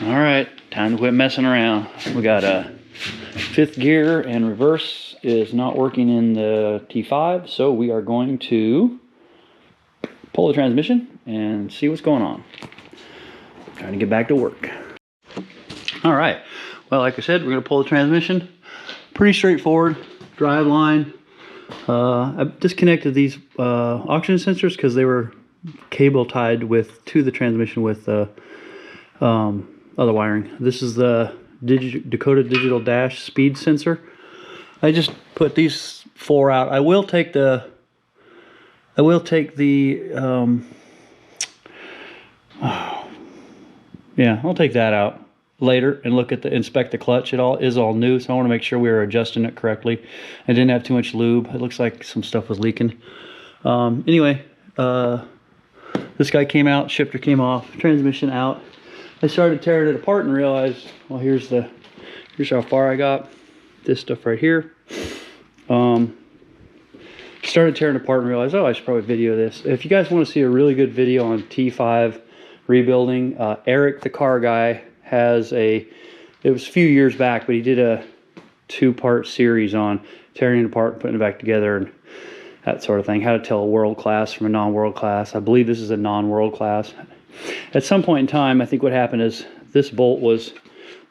All right, time to quit messing around. We got a fifth gear and reverse is not working in the T5, so we are going to pull the transmission and see what's going on. Trying to get back to work. All right, well, like I said, we're going to pull the transmission. Pretty straightforward. Drive line. I disconnected these oxygen sensors because they were cable tied to the transmission with other wiring. This is the Dakota Digital Dash speed sensor. I just put these four out. I will take the yeah, I'll take that out later and look at inspect the clutch. It is all new, so I want to make sure we were adjusting it correctly. I didn't have too much lube. It looks like some stuff was leaking. Anyway, this guy came out, shifter came off, transmission out. I started tearing it apart and realized, well, here's how far I got. This stuff right here. Started tearing it apart and realized, oh, I should probably video this. If you guys want to see a really good video on T5 rebuilding, Eric, the car guy, has it was a few years back, but he did a 2-part series on tearing it apart and putting it back together and that sort of thing. How to tell a world class from a non-world class. I believe this is a non-world class. At some point in time, I think what happened is this bolt was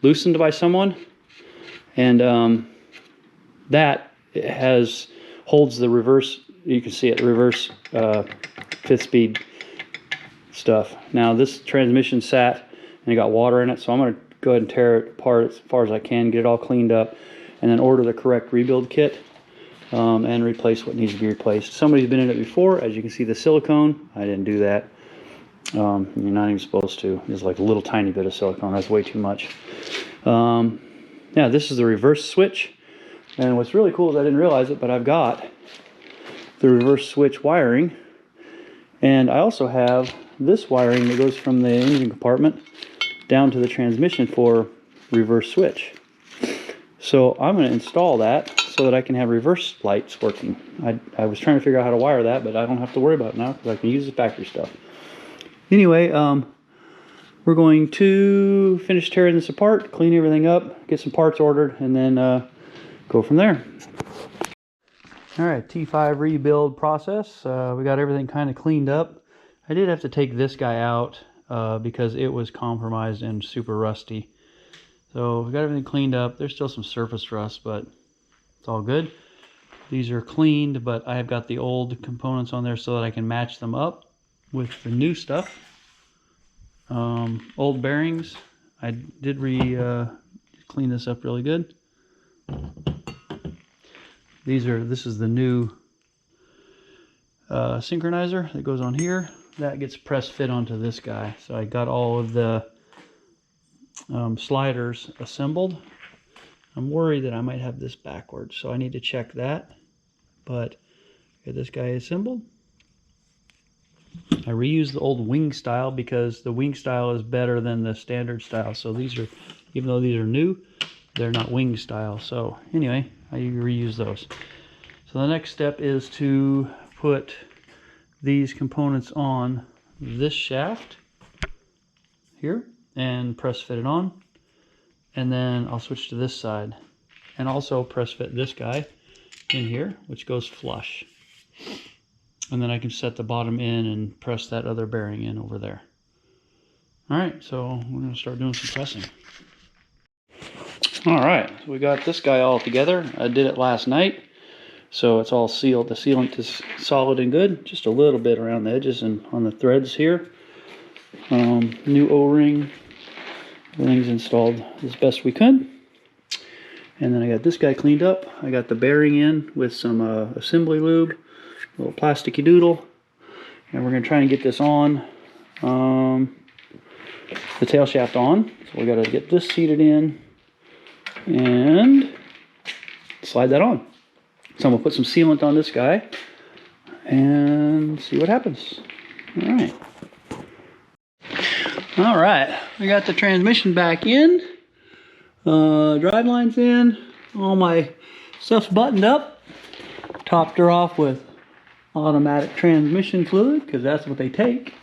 loosened by someone, and that holds the reverse. You can see it, reverse 5th speed stuff. Now this transmission sat and it got water in it, so I'm going to go ahead and tear it apart as far as I can, get it all cleaned up, and then order the correct rebuild kit and replace what needs to be replaced. Somebody's been in it before. As you can see, the silicone, I didn't do that. You're not even supposed to. There's like a little tiny bit of silicone. That's way too much. Yeah, this is the reverse switch, and what's really cool is I didn't realize it, but I've got the reverse switch wiring, and I also have this wiring that goes from the engine compartment down to the transmission for reverse switch. So I'm going to install that so that I can have reverse lights working. I was trying to figure out how to wire that, but I don't have to worry about it now because I can use the factory stuff. Anyway, we're going to finish tearing this apart, clean everything up, get some parts ordered, and then go from there. All right, T5 rebuild process. We got everything kind of cleaned up. I did have to take this guy out because it was compromised and super rusty. So we got everything cleaned up. There's still some surface rust, but it's all good. These are cleaned, but I have got the old components on there so that I can match them up with the new stuff. Old bearings. I did clean this up really good. This is the new synchronizer that goes on here. That gets press fit onto this guy. So I got all of the sliders assembled. I'm worried that I might have this backwards, so I need to check that. But get this guy assembled. I reused the old wing style because the wing style is better than the standard style. So these are, even though these are new, they're not wing style. So anyway, I reuse those. So the next step is to put these components on this shaft here and press fit it on. And then I'll switch to this side and also press fit this guy in here, which goes flush. And then I can set the bottom in and press that other bearing in over there. All right, so we're going to start doing some pressing. All right, so we got this guy all together. I did it last night, so it's all sealed. The sealant is solid and good. Just a little bit around the edges and on the threads here. New O-ring. Everything's installed as best we could. And then I got this guy cleaned up. I got the bearing in with some assembly lube, a little plasticky doodle. And we're going to try and get this on, the tail shaft on. So we got to get this seated in and slide that on. So I'm going to put some sealant on this guy and see what happens. All right, we got the transmission back in, drive lines in, all my stuff's buttoned up, topped her off with automatic transmission fluid because that's what they take.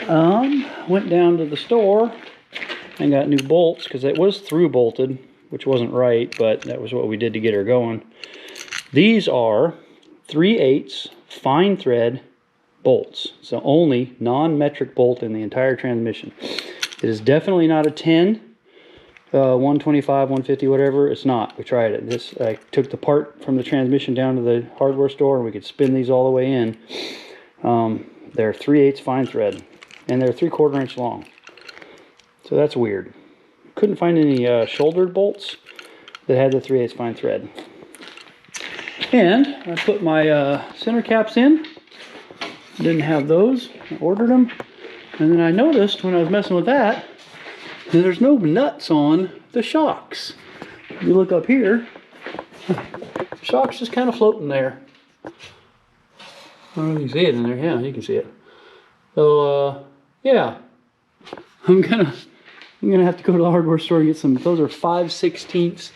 Went down to the store and got new bolts because it was through bolted, which wasn't right, but that was what we did to get her going. These are 3/8 fine thread bolts. It's the only non-metric bolt in the entire transmission. It is definitely not a 10, 125, 150, whatever. It's not. We tried it. This, I took the part from the transmission down to the hardware store, and we could spin these all the way in. They're 3/8 fine thread, and they're 3/4 inch long. So that's weird. Couldn't find any shouldered bolts that had the 3/8 fine thread. And I put my center caps in. Didn't have those. I ordered them. And then I noticed when I was messing with that, there's no nuts on the shocks. If you look up here, the shock's just kind of floating there. I don't know if you can see it in there. Yeah, you can see it. So, yeah. I'm gonna have to go to the hardware store and get some. Those are 5/16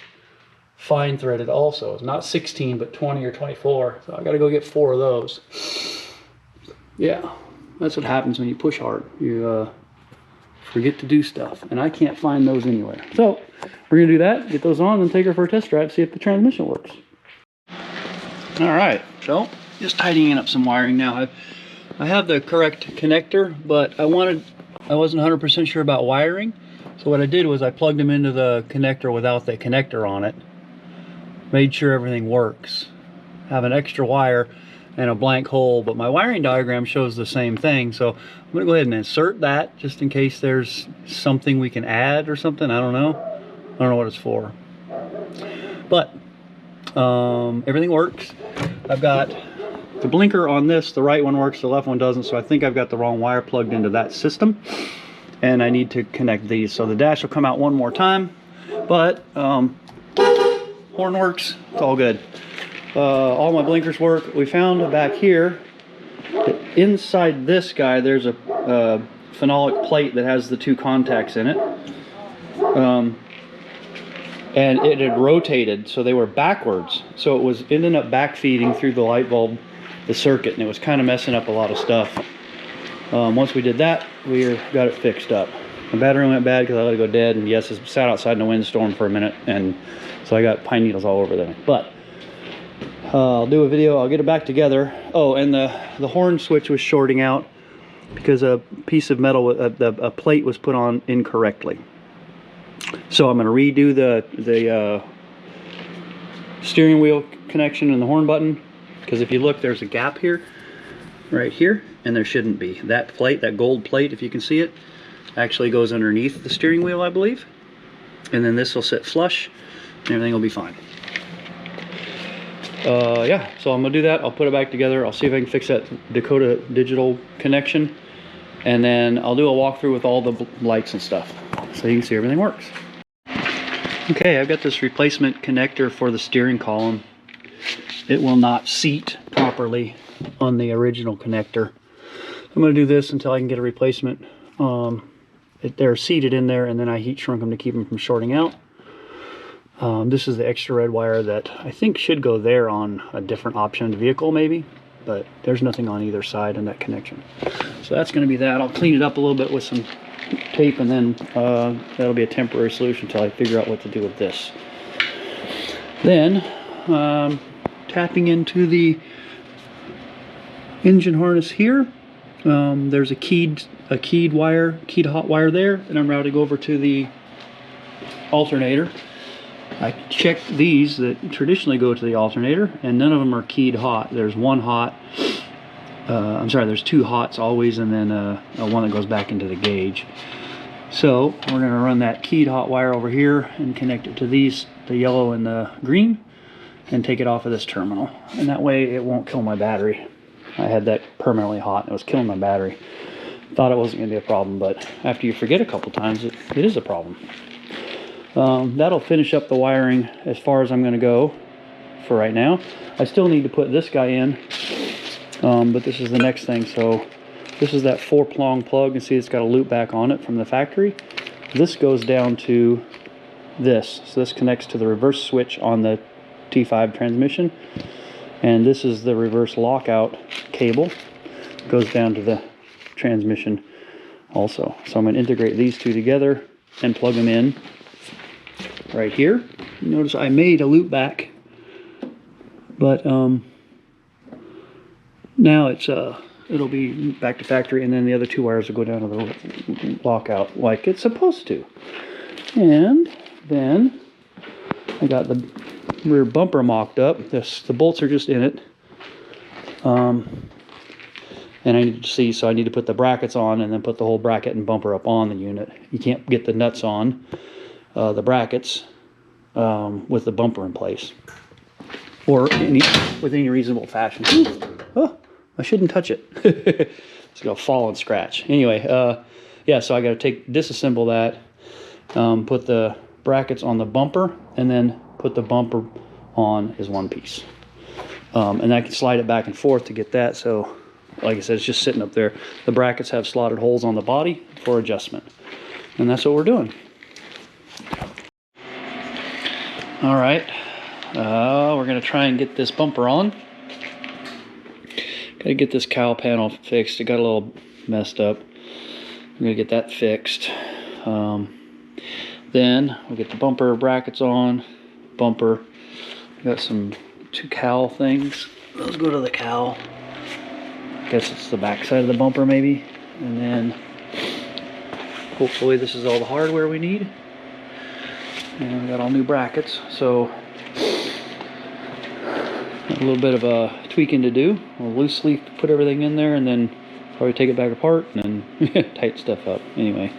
fine threaded also. It's not 16, but 20 or 24. So I gotta go get 4 of those. Yeah, that's what happens when you push hard. You forget to do stuff, and I can't find those anywhere. So we're gonna do that, get those on, and take her for a test drive, see if the transmission works. All right, so just tidying up some wiring now. I have the correct connector, but I wasn't 100% sure about wiring. So what I did was I plugged them into the connector without the connector on it. Made sure everything works. Have an extra wire and a blank hole, but my wiring diagram shows the same thing. So I'm gonna go ahead and insert that just in case there's something we can add or something. I don't know what it's for. But everything works. I've got the blinker on this, the right one works, the left one doesn't, so I think I've got the wrong wire plugged into that system, and I need to connect these. So the dash will come out one more time, but horn works, it's all good. All my blinkers work. We found back here that inside this guy there's a phenolic plate that has the 2 contacts in it, and it had rotated, so they were backwards, so it was ending up backfeeding through the light bulb, the circuit, and it was kind of messing up a lot of stuff. Once we did that, we got it fixed up. The battery went bad because I let it go dead, and yes, it sat outside in a windstorm for a minute, and so I got pine needles all over there. But I'll do a video, I'll get it back together. Oh, and the horn switch was shorting out because a piece of metal, a plate was put on incorrectly. So I'm going to redo the steering wheel connection and the horn button, because if you look, there's a gap here, right here, and there shouldn't be. That plate, that gold plate, if you can see it, actually goes underneath the steering wheel, I believe. And then this will sit flush, and everything will be fine. Yeah, so I'm gonna do that. I'll put it back together. I'll see if I can fix that Dakota digital connection, and then I'll do a walkthrough with all the lights and stuff, so you can see everything works. Okay, I've got this replacement connector for the steering column. It will not seat properly on the original connector. I'm going to do this until I can get a replacement. They're seated in there, and then I heat shrunk them to keep them from shorting out. This is the extra red wire that I think should go there on a different optioned vehicle maybe, but there's nothing on either side in that connection. So that's going to be that. I'll clean it up a little bit with some tape, and then that'll be a temporary solution until I figure out what to do with this. Then tapping into the engine harness here, there's a keyed hot wire there, and I'm routing over to the alternator. I checked these that traditionally go to the alternator, and none of them are keyed hot. There's one hot, I'm sorry, there's 2 hots always, and then one that goes back into the gauge. So we're going to run that keyed hot wire over here and connect it to these, the yellow and the green, and take it off of this terminal. And that way it won't kill my battery. I had that permanently hot and it was killing my battery. Thought it wasn't going to be a problem, but after you forget a couple times, it is a problem. That'll finish up the wiring as far as I'm going to go for right now. I still need to put this guy in, but this is the next thing. So this is that 4-prong plug. You see it's got a loop back on it from the factory. This goes down to this. So this connects to the reverse switch on the T5 transmission. And this is the reverse lockout cable. It goes down to the transmission also. So I'm going to integrate these two together and plug them in right here. You notice I made a loop back, but now it's it'll be back to factory, and then the other 2 wires will go down to the lockout like it's supposed to. And then I got the rear bumper mocked up. The bolts are just in it. And I need to see, so I need to put the brackets on and then put the whole bracket and bumper up on the unit. You can't get the nuts on the brackets with the bumper in place, or with any reasonable fashion. Ooh, oh, I shouldn't touch it. It's gonna fall and scratch. Anyway, yeah, so I gotta disassemble that, put the brackets on the bumper, and then put the bumper on as one piece. And I can slide it back and forth to get that. So like I said, it's just sitting up there. The brackets have slotted holes on the body for adjustment. And that's what we're doing. All right, we're gonna try and get this bumper on. Gotta get this cowl panel fixed. It got a little messed up. I'm gonna get that fixed. Then we'll get the bumper brackets on. Bumper. Got some 2 cowl things. Let's go to the cowl. Guess it's the back side of the bumper maybe. And then hopefully this is all the hardware we need. And we got all new brackets. So a little bit of a tweaking to do. We'll loosely put everything in there and then probably take it back apart and then tighten stuff up. Anyway,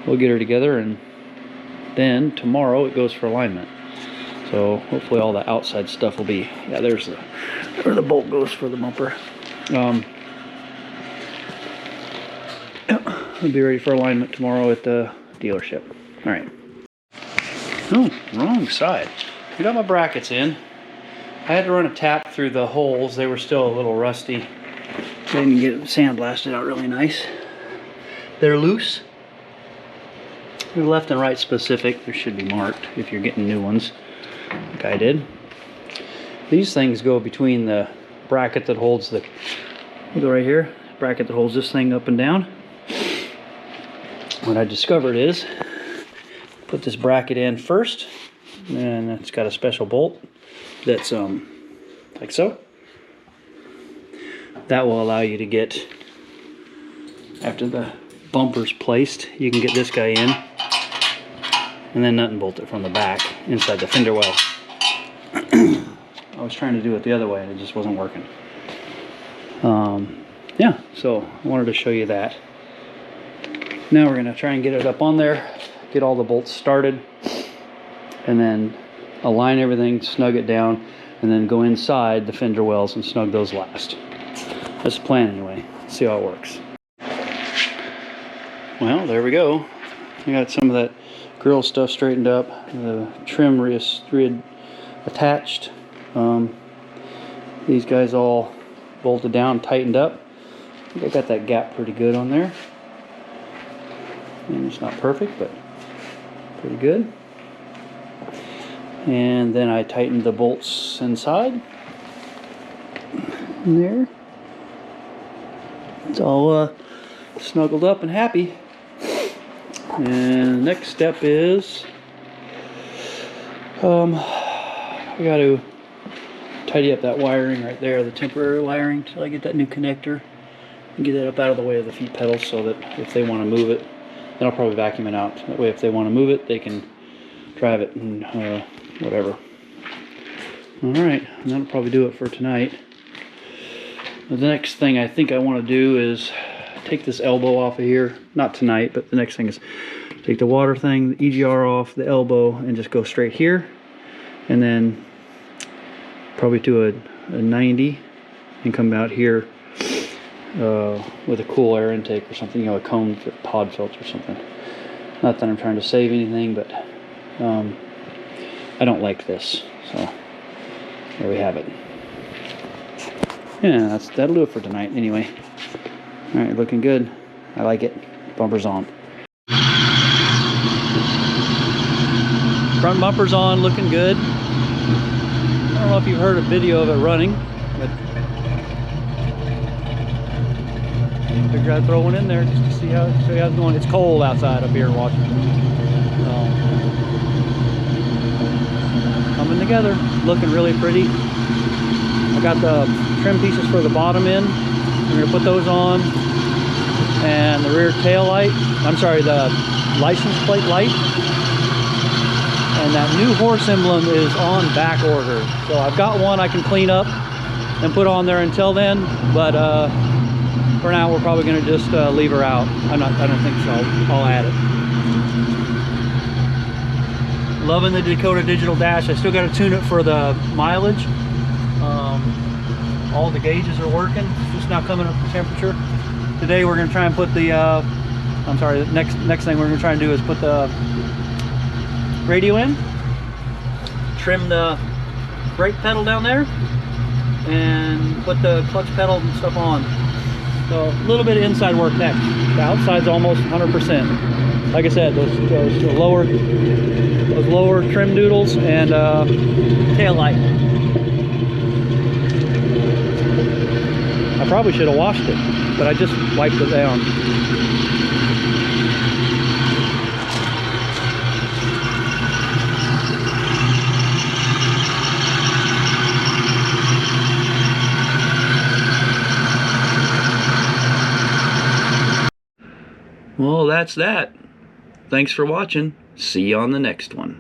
we'll get her together, and then tomorrow it goes for alignment. So hopefully all the outside stuff will be, yeah, there's where the bolt goes for the bumper. We'll be ready for alignment tomorrow at the dealership. All right. Oh, wrong side. I got my brackets in. I had to run a tap through the holes. They were still a little rusty. Didn't get sandblasted out really nice. They're loose. They're left and right specific. There should be marked if you're getting new ones, like I did. These things go between the bracket that holds the, you go right here, bracket that holds this thing up and down. What I discovered is, put this bracket in first, and it's got a special bolt that's like so. That will allow you to get, after the bumper's placed, you can get this guy in and then nut and bolt it from the back inside the fender well. I was trying to do it the other way and it just wasn't working. Yeah, so I wanted to show you that. Now we're gonna try and get it up on there, get all the bolts started, and then align everything, snug it down, and then go inside the fender wells and snug those last. That's the plan anyway. Let's see how it works. Well, there we go. I got some of that grill stuff straightened up. The trim reattached. These guys all bolted down, tightened up. I think I got that gap pretty good on there. And it's not perfect, but pretty good. And then I tightened the bolts inside. In there. It's all snuggled up and happy. And the next step is I got to tidy up that wiring right there, the temporary wiring, till I get that new connector and get it up out of the way of the feet pedals, so that if they want to move it, then I'll probably vacuum it out. That way if they want to move it, they can drive it and whatever. Alright, and that'll probably do it for tonight. The next thing I think I want to do is take this elbow off of here. Not tonight, but the next thing is take the water thing, the EGR off, the elbow, and just go straight here. And then probably to a 90 and come out here with a cool air intake or something, you know, a cone pod filter or something. Not that I'm trying to save anything, but I don't like this. So there we have it. Yeah, that'll do it for tonight anyway. Alright, looking good. I like it. Bumper's on. Front bumper's on, looking good. I don't know if you've heard a video of it running, but Figured I'd throw one in there just to see how it's going. It's cold outside up here in Washington. Coming together, looking really pretty. I got the trim pieces for the bottom end. I'm gonna put those on, and the rear tail light. I'm sorry, the license plate light. And that new horse emblem is on back order. So I've got one I can clean up and put on there until then, but for now we're probably going to just leave her out. I don't think so. I'll add it. Loving the Dakota digital dash. I still got to tune it for the mileage. All the gauges are working. It's just now coming up to temperature. Today we're going to try and put the the next thing we're going to try and do is put the radio in, trim the brake pedal down there, and put the clutch pedal and stuff on. So a little bit of inside work next. The outside's almost 100%. Like I said, those lower trim doodles and tail light. I probably should have washed it, but I just wiped it down. Well, that's that. Thanks for watching. See you on the next one.